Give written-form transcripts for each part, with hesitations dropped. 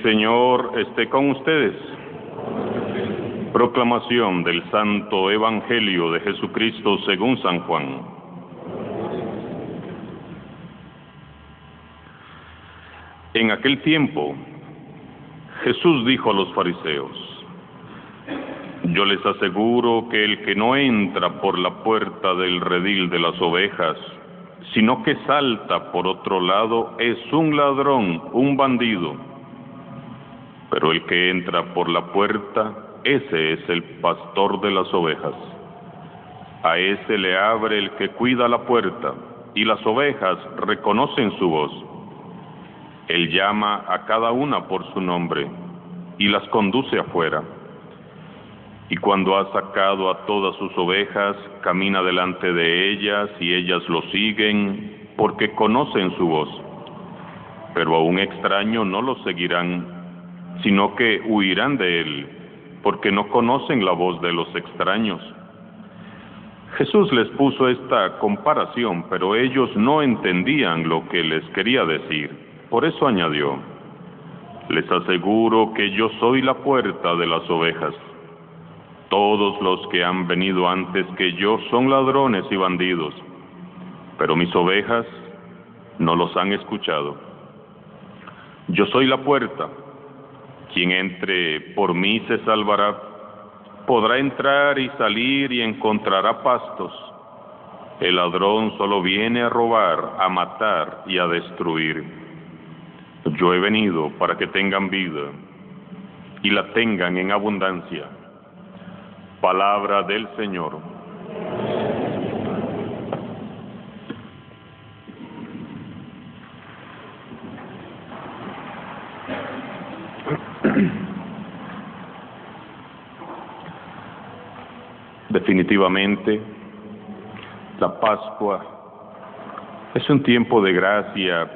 Señor esté con ustedes. Proclamación del Santo Evangelio de Jesucristo según San Juan. En aquel tiempo, Jesús dijo a los fariseos: yo les aseguro que el que no entra por la puerta del redil de las ovejas, sino que salta por otro lado, es un ladrón, un bandido. Pero el que entra por la puerta, ese es el pastor de las ovejas. A ese le abre el que cuida la puerta, y las ovejas reconocen su voz. Él llama a cada una por su nombre, y las conduce afuera. Y cuando ha sacado a todas sus ovejas, camina delante de ellas, y ellas lo siguen, porque conocen su voz. Pero a un extraño no lo seguirán, sino que huirán de él, porque no conocen la voz de los extraños. Jesús les puso esta comparación, pero ellos no entendían lo que les quería decir. Por eso añadió: les aseguro que yo soy la puerta de las ovejas. Todos los que han venido antes que yo son ladrones y bandidos, pero mis ovejas no los han escuchado. Yo soy la puerta. Quien entre por mí se salvará. Podrá entrar y salir y encontrará pastos. El ladrón solo viene a robar, a matar y a destruir. Yo he venido para que tengan vida y la tengan en abundancia. Palabra del Señor. Definitivamente, la Pascua es un tiempo de gracia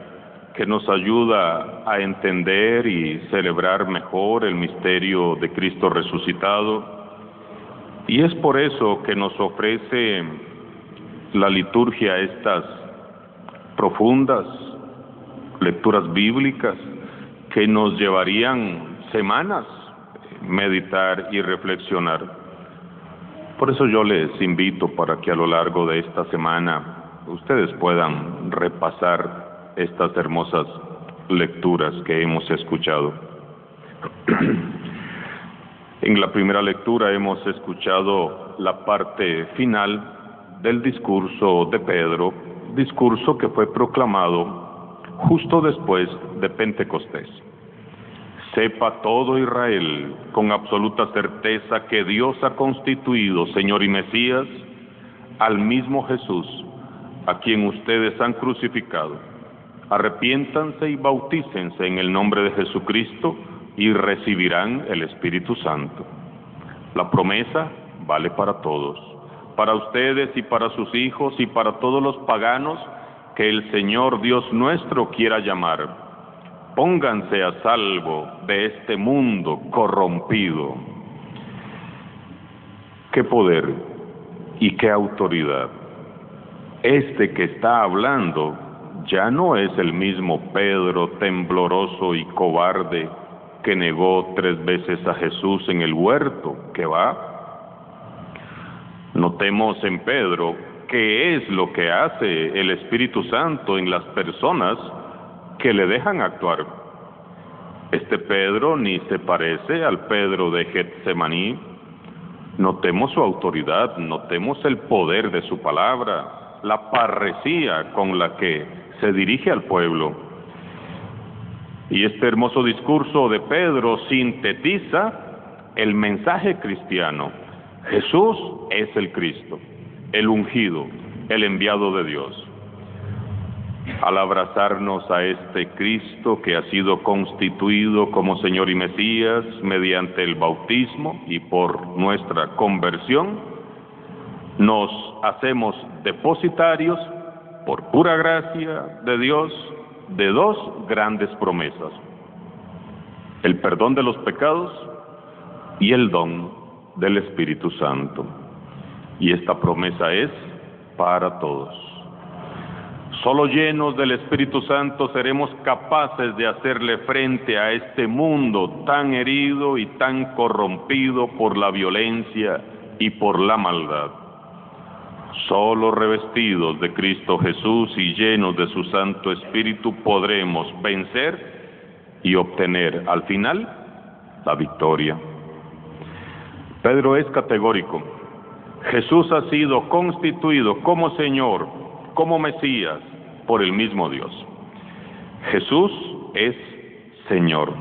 que nos ayuda a entender y celebrar mejor el misterio de Cristo resucitado. Y es por eso que nos ofrece la liturgia estas profundas lecturas bíblicas que nos llevarían semanas meditar y reflexionar. Por eso yo les invito para que a lo largo de esta semana ustedes puedan repasar estas hermosas lecturas que hemos escuchado. En la primera lectura hemos escuchado la parte final del discurso de Pedro, discurso que fue proclamado justo después de Pentecostés. Sepa todo Israel con absoluta certeza que Dios ha constituido Señor y Mesías al mismo Jesús, a quien ustedes han crucificado. Arrepiéntanse y bautícense en el nombre de Jesucristo y recibirán el Espíritu Santo. La promesa vale para todos, para ustedes y para sus hijos y para todos los paganos que el Señor Dios nuestro quiera llamar. Pónganse a salvo de este mundo corrompido. ¡Qué poder y qué autoridad! Este que está hablando ya no es el mismo Pedro tembloroso y cobarde que negó 3 veces a Jesús en el huerto. ¿Qué va? Notemos en Pedro qué es lo que hace el Espíritu Santo en las personas que le dejan actuar. Este Pedro ni se parece al Pedro de Getsemaní. Notemos su autoridad, notemos el poder de su palabra, la parresía con la que se dirige al pueblo. Y este hermoso discurso de Pedro sintetiza el mensaje cristiano. Jesús es el Cristo, el ungido, el enviado de Dios. Al abrazarnos a este Cristo que ha sido constituido como Señor y Mesías mediante el bautismo y por nuestra conversión, nos hacemos depositarios, por pura gracia de Dios, de 2 grandes promesas: el perdón de los pecados y el don del Espíritu Santo. Y esta promesa es para todos. Solo llenos del Espíritu Santo seremos capaces de hacerle frente a este mundo tan herido y tan corrompido por la violencia y por la maldad. Solo revestidos de Cristo Jesús y llenos de su Santo Espíritu podremos vencer y obtener al final la victoria. Pedro es categórico. Jesús ha sido constituido como Señor, como Mesías, por el mismo Dios. Jesús es Señor,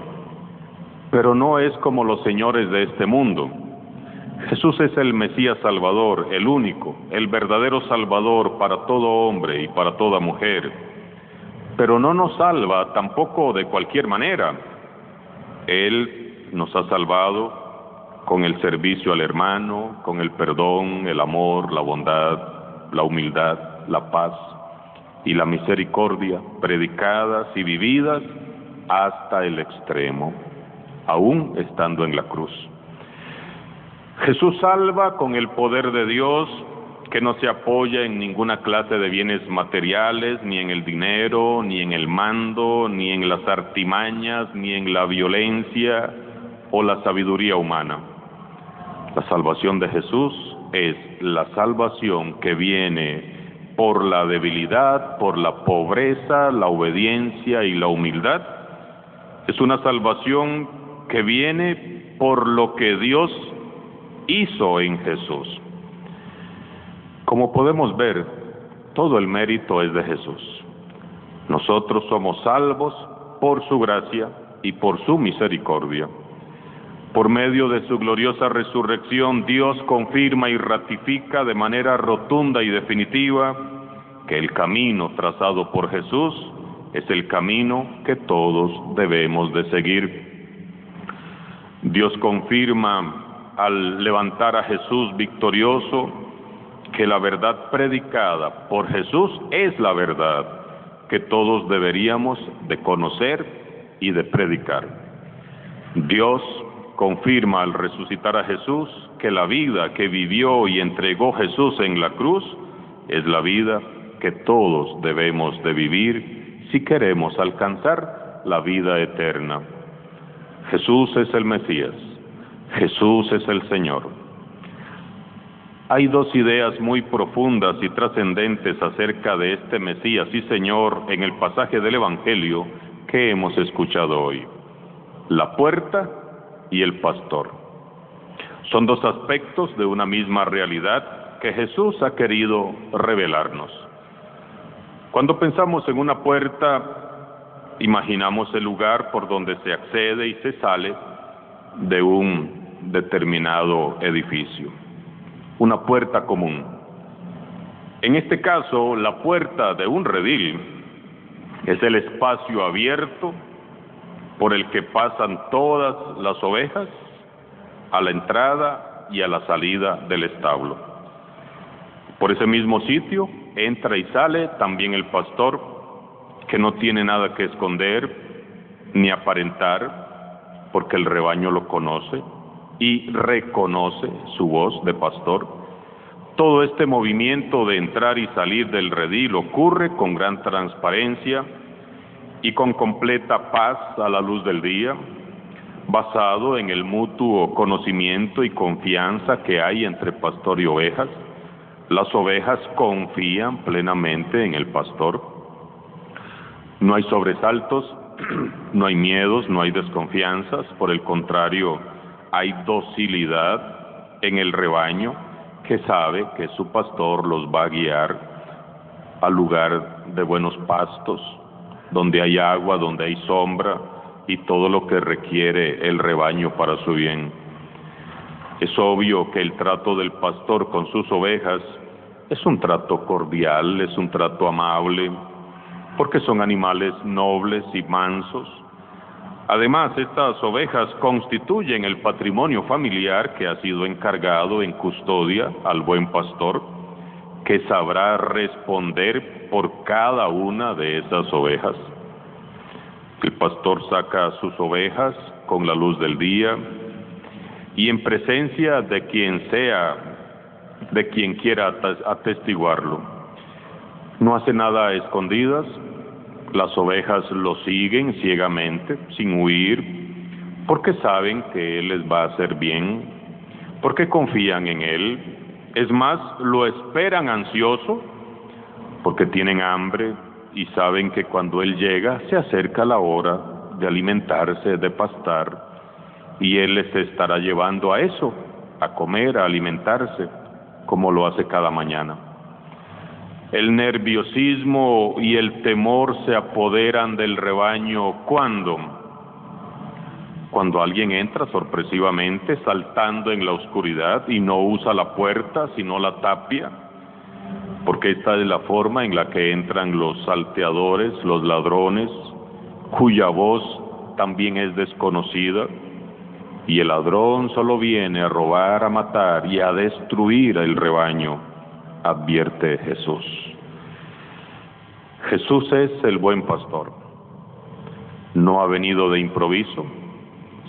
pero no es como los señores de este mundo. Jesús es el Mesías Salvador, el único, el verdadero Salvador para todo hombre y para toda mujer. Pero no nos salva tampoco de cualquier manera. Él nos ha salvado con el servicio al hermano, con el perdón, el amor, la bondad, la humildad, la paz y la misericordia, predicadas y vividas hasta el extremo, aún estando en la cruz. Jesús salva con el poder de Dios, que no se apoya en ninguna clase de bienes materiales, ni en el dinero, ni en el mando, ni en las artimañas, ni en la violencia o la sabiduría humana. La salvación de Jesús es la salvación que viene por la debilidad, por la pobreza, la obediencia y la humildad. Es una salvación que viene por lo que Dios hizo en Jesús. Como podemos ver, todo el mérito es de Jesús. Nosotros somos salvos por su gracia y por su misericordia. Por medio de su gloriosa resurrección, Dios confirma y ratifica de manera rotunda y definitiva que el camino trazado por Jesús es el camino que todos debemos de seguir. Dios confirma al levantar a Jesús victorioso que la verdad predicada por Jesús es la verdad que todos deberíamos de conocer y de predicar. Dios confirma al resucitar a Jesús que la vida que vivió y entregó Jesús en la cruz es la vida que todos debemos de vivir si queremos alcanzar la vida eterna. Jesús es el Mesías. Jesús es el Señor. Hay dos ideas muy profundas y trascendentes acerca de este Mesías y Señor en el pasaje del Evangelio que hemos escuchado hoy: la puerta y el pastor. Son dos aspectos de una misma realidad que Jesús ha querido revelarnos. Cuando pensamos en una puerta, imaginamos el lugar por donde se accede y se sale de un determinado edificio, una puerta común. En este caso, la puerta de un redil es el espacio abierto por el que pasan todas las ovejas a la entrada y a la salida del establo. Por ese mismo sitio entra y sale también el pastor, que no tiene nada que esconder ni aparentar, porque el rebaño lo conoce y reconoce su voz de pastor. Todo este movimiento de entrar y salir del redil ocurre con gran transparencia y con completa paz a la luz del día, basado en el mutuo conocimiento y confianza que hay entre pastor y ovejas. Las ovejas confían plenamente en el pastor. No hay sobresaltos, no hay miedos, no hay desconfianzas. Por el contrario, hay docilidad en el rebaño, que sabe que su pastor los va a guiar al lugar de buenos pastos, donde hay agua, donde hay sombra y todo lo que requiere el rebaño para su bien. Es obvio que el trato del pastor con sus ovejas es un trato cordial, es un trato amable, porque son animales nobles y mansos. Además, estas ovejas constituyen el patrimonio familiar que ha sido encargado en custodia al buen pastor, que sabrá responder por cada una de esas ovejas. El pastor saca a sus ovejas con la luz del día y en presencia de quien sea, de quien quiera atestiguarlo. No hace nada a escondidas. Las ovejas lo siguen ciegamente, sin huir, porque saben que Él les va a hacer bien, porque confían en Él. Es más, lo esperan ansioso, porque tienen hambre y saben que cuando Él llega se acerca la hora de alimentarse, de pastar, y Él les estará llevando a eso, a comer, a alimentarse, como lo hace cada mañana. El nerviosismo y el temor se apoderan del rebaño cuando alguien entra sorpresivamente, saltando en la oscuridad y no usa la puerta, sino la tapia, porque esta es la forma en la que entran los salteadores, los ladrones, cuya voz también es desconocida, y el ladrón solo viene a robar, a matar y a destruir el rebaño, advierte Jesús. Jesús es el buen pastor. No ha venido de improviso,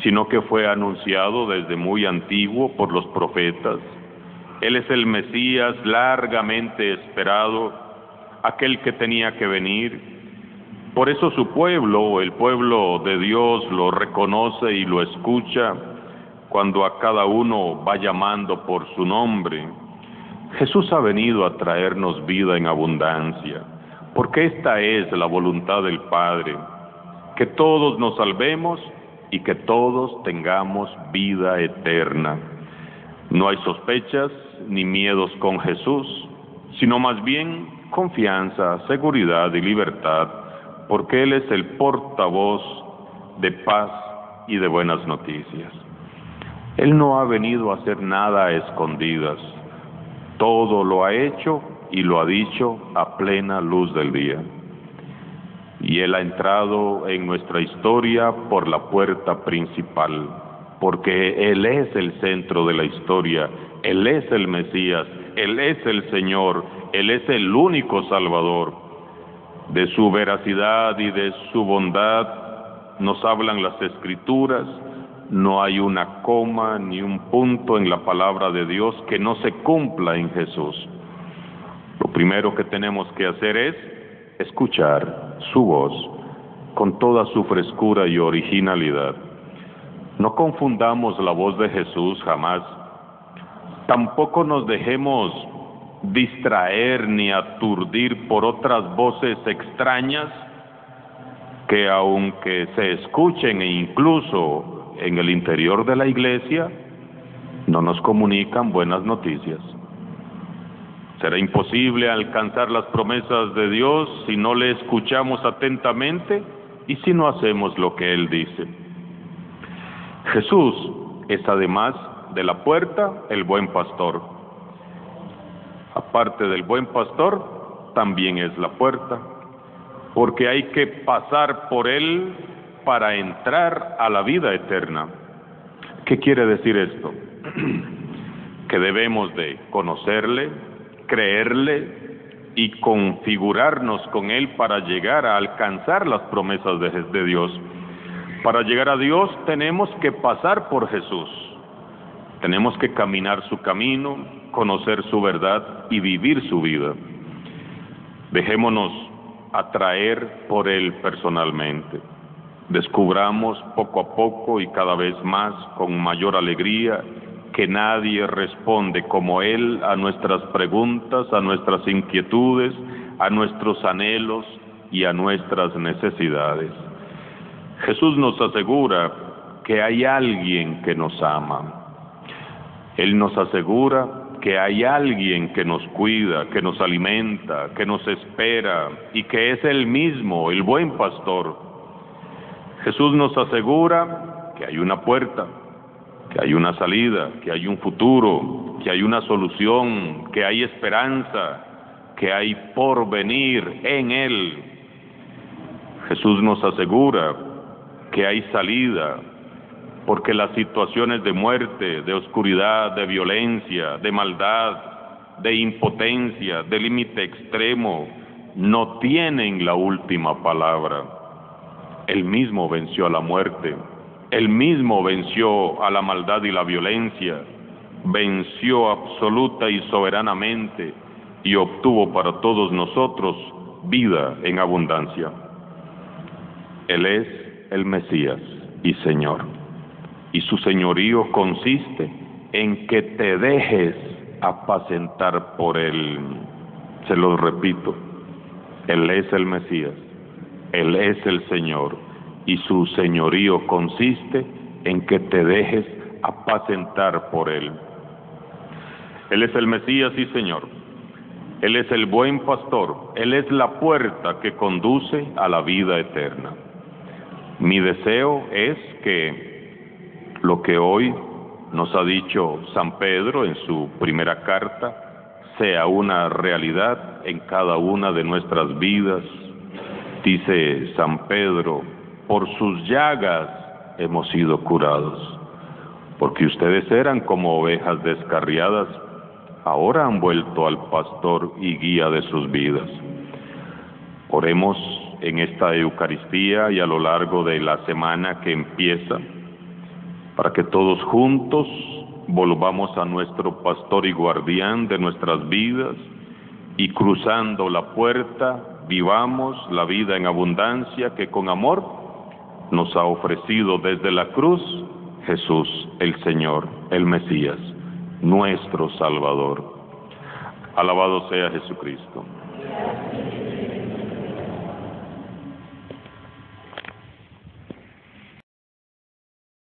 sino que fue anunciado desde muy antiguo por los profetas. Él es el Mesías largamente esperado, aquel que tenía que venir. Por eso su pueblo, el pueblo de Dios, lo reconoce y lo escucha cuando a cada uno va llamando por su nombre. Jesús ha venido a traernos vida en abundancia, porque esta es la voluntad del Padre, que todos nos salvemos y que todos tengamos vida eterna. No hay sospechas ni miedos con Jesús, sino más bien confianza, seguridad y libertad, porque Él es el portavoz de paz y de buenas noticias. Él no ha venido a hacer nada a escondidas. Todo lo ha hecho y lo ha dicho a plena luz del día. Y Él ha entrado en nuestra historia por la puerta principal, porque Él es el centro de la historia, Él es el Mesías, Él es el Señor, Él es el único Salvador. De su veracidad y de su bondad nos hablan las Escrituras. No hay una coma ni un punto en la palabra de Dios que no se cumpla en Jesús. Lo primero que tenemos que hacer es escuchar su voz con toda su frescura y originalidad. No confundamos la voz de Jesús jamás. Tampoco nos dejemos distraer ni aturdir por otras voces extrañas que, aunque se escuchen e incluso en el interior de la iglesia, no nos comunican buenas noticias. Será imposible alcanzar las promesas de Dios si no le escuchamos atentamente y si no hacemos lo que Él dice. Jesús es, además de la puerta, el buen pastor. Aparte del buen pastor, también es la puerta, porque hay que pasar por Él para entrar a la vida eterna. ¿Qué quiere decir esto? Que debemos de conocerle, creerle y configurarnos con Él para llegar a alcanzar las promesas de Dios. Para llegar a Dios tenemos que pasar por Jesús. Tenemos que caminar su camino, conocer su verdad y vivir su vida. Dejémonos atraer por Él personalmente. Descubramos poco a poco y cada vez más con mayor alegría que nadie responde como Él a nuestras preguntas, a nuestras inquietudes, a nuestros anhelos y a nuestras necesidades. Jesús nos asegura que hay alguien que nos ama. Él nos asegura que hay alguien que nos cuida, que nos alimenta, que nos espera y que es Él mismo, el buen pastor. Jesús nos asegura que hay una puerta, que hay una salida, que hay un futuro, que hay una solución, que hay esperanza, que hay porvenir en Él. Jesús nos asegura que hay salida, porque las situaciones de muerte, de oscuridad, de violencia, de maldad, de impotencia, de límite extremo, no tienen la última palabra. Él mismo venció a la muerte, Él mismo venció a la maldad y la violencia, venció absoluta y soberanamente y obtuvo para todos nosotros vida en abundancia. Él es el Mesías y Señor, y su señorío consiste en que te dejes apacentar por Él. Se lo repito, Él es el Mesías, Él es el Señor, y su señorío consiste en que te dejes apacentar por Él. Él es el Mesías y Señor, Él es el buen pastor, Él es la puerta que conduce a la vida eterna. Mi deseo es que lo que hoy nos ha dicho San Pedro en su primera carta sea una realidad en cada una de nuestras vidas. Dice San Pedro, por sus llagas hemos sido curados, porque ustedes eran como ovejas descarriadas, ahora han vuelto al pastor y guía de sus vidas. Oremos en esta Eucaristía y a lo largo de la semana que empieza, para que todos juntos volvamos a nuestro pastor y guardián de nuestras vidas y cruzando la puerta vivamos la vida en abundancia que con amor nos ha ofrecido desde la cruz Jesús, el Señor, el Mesías, nuestro Salvador. Alabado sea Jesucristo.